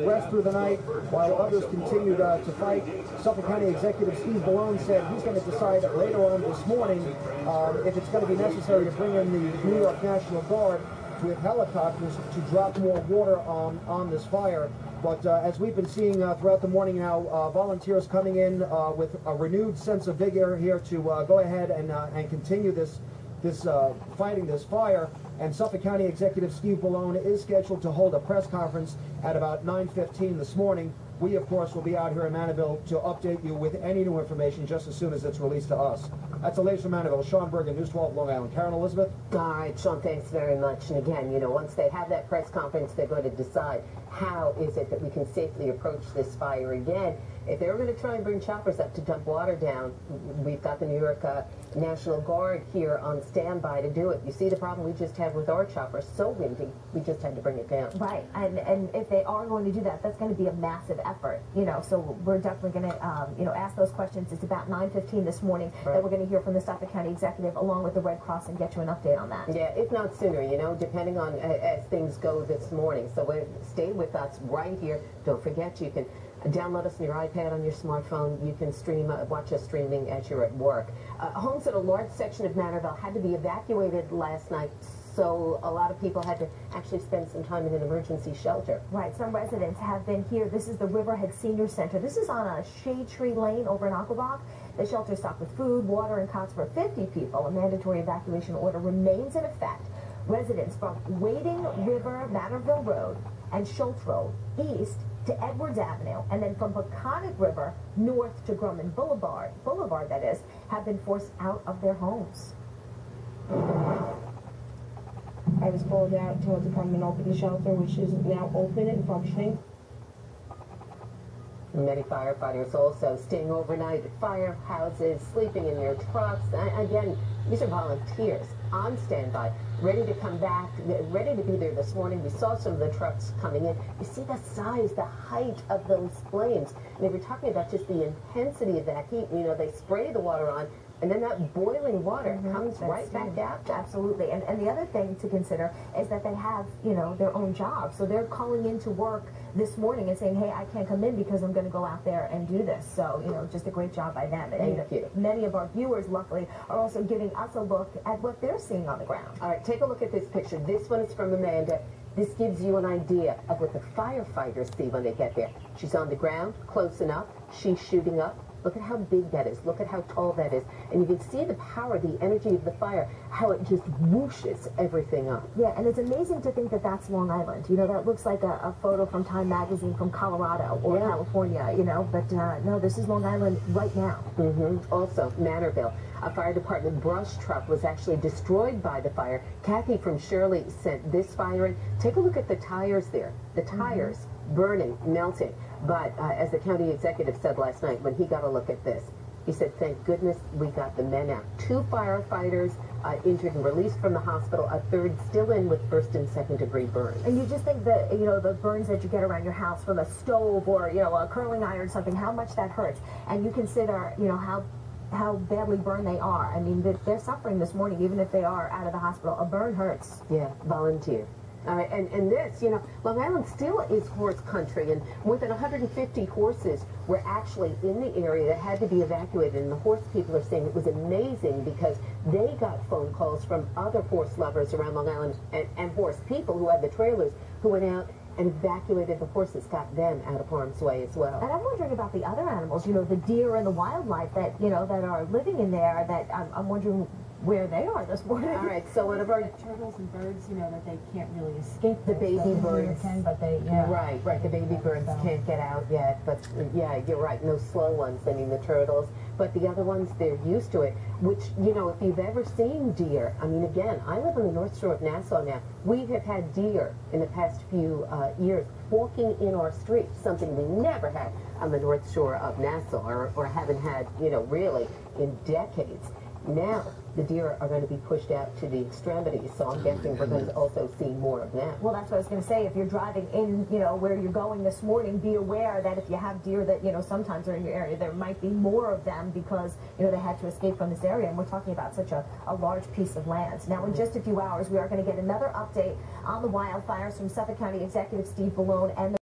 Rest through the night while others continued to fight. Suffolk County Executive Steve Bellone said he's going to decide later on this morning if it's going to be necessary to bring in the New York National Guard with helicopters to drop more water on this fire. But as we've been seeing throughout the morning now, volunteers coming in with a renewed sense of vigor here to go ahead and continue this fighting this fire. And Suffolk County Executive Steve Bellone is scheduled to hold a press conference at about 9:15 this morning. We, of course, will be out here in Manorville to update you with any new information just as soon as it's released to us. That's the latest from Manorville. Sean Bergen, News 12, Long Island. Karen Elizabeth? All right, Sean, thanks very much. And again, you know, once they have that press conference, they're going to decide how is it that we can safely approach this fire again. If they were going to try and bring choppers up to dump water down, we've got the New York National Guard here on standby to do it. You see the problem we just had with our chopper, so windy, we just had to bring it down. Right, and if they are going to do that, that's going to be a massive effort, you know, so we're definitely going to, you know, ask those questions. It's about 9:15 this morning that we're going to hear from the Suffolk County Executive along with the Red Cross and get you an update on that. Yeah, if not sooner, you know, depending on as things go this morning. So stay with us right here. Don't forget, you can download us on your iPad, on your smartphone. You can stream, watch us streaming as you're at work. Homes in a large section of Manorville had to be evacuated last night, so a lot of people had to actually spend some time in an emergency shelter. Right, some residents have been here. This is the Riverhead Senior Center. This is on a Shade Tree Lane over in Aquabach. The shelter stocked with food, water, and cots for 50 people. A mandatory evacuation order remains in effect. Residents from Wading River, Manorville Road, and Schultz Road east to Edwards Avenue, and then from Peconic River north to Grumman Boulevard, that is, have been forced out of their homes. I was called out, told to come and open the shelter, which is now open and functioning. Many firefighters also staying overnight at firehouses, sleeping in their trucks. Again, these are volunteers on standby, ready to come back, ready to be there this morning. We saw some of the trucks coming in. You see the size, the height of those flames. And they were talking about just the intensity of that heat. You know, they spray the water on, and then that boiling water comes right back out. Absolutely. And the other thing to consider is that they have, you know, their own jobs. So they're calling into work this morning and saying, hey, I can't come in because I'm going to go out there and do this. So, you know, just a great job by them. And Thank you. Many of our viewers, luckily, are also giving us a look at what they're seeing on the ground. All right, take a look at this picture. This one is from Amanda. This gives you an idea of what the firefighters see when they get there. She's on the ground, close enough. She's shooting up. Look at how big that is. Look at how tall that is. And you can see the power, the energy of the fire, how it just whooshes everything up. Yeah, and it's amazing to think that that's Long Island. You know, that looks like a photo from Time Magazine from Colorado or California, you know. But no, this is Long Island right now. Also, Manorville. A fire department brush truck was actually destroyed by the fire. Kathy from Shirley sent this fire in. Take a look at the tires there. The tires burning, melting. But as the county executive said last night when he got a look at this, he said, thank goodness we got the men out. 2 firefighters injured and released from the hospital, a 3rd still in with 1st and 2nd degree burns. And you just think that, you know, the burns that you get around your house from a stove or, you know, a curling iron or something, how much that hurts. And you consider, you know, how badly burned they are. I mean, they're suffering this morning, even if they are out of the hospital. A burn hurts. Yeah, volunteer. All right, and this, you know, Long Island still is horse country, and more than 150 horses were actually in the area that had to be evacuated, and the horse people are saying it was amazing because they got phone calls from other horse lovers around Long Island and horse people who had the trailers who went out and evacuated the horses, got them out of harm's way as well. And I'm wondering about the other animals, you know, the deer and the wildlife that, you know, that are living in there, that I'm wondering where they are this morning. All right, so one of our Turtles and birds, you know, that they can't really escape. The baby birds. But they, Right, the baby birds can't get out yet, but yeah, you're right, no slow ones, I mean the turtles, but the other ones, they're used to it, which, you know, if you've ever seen deer, I mean, again, I live on the North Shore of Nassau now. We have had deer in the past few years walking in our streets, something we never had on the North Shore of Nassau, or haven't had, you know, really in decades. Now, the deer are going to be pushed out to the extremities, so I'm guessing we're going to also see more of them. Well, that's what I was going to say. If you're driving in, you know, where you're going this morning, be aware that if you have deer that, you know, sometimes are in your area, there might be more of them because, you know, they had to escape from this area, and we're talking about such a large piece of land. Now, in just a few hours, we are going to get another update on the wildfires from Suffolk County Executive Steve Bellone and the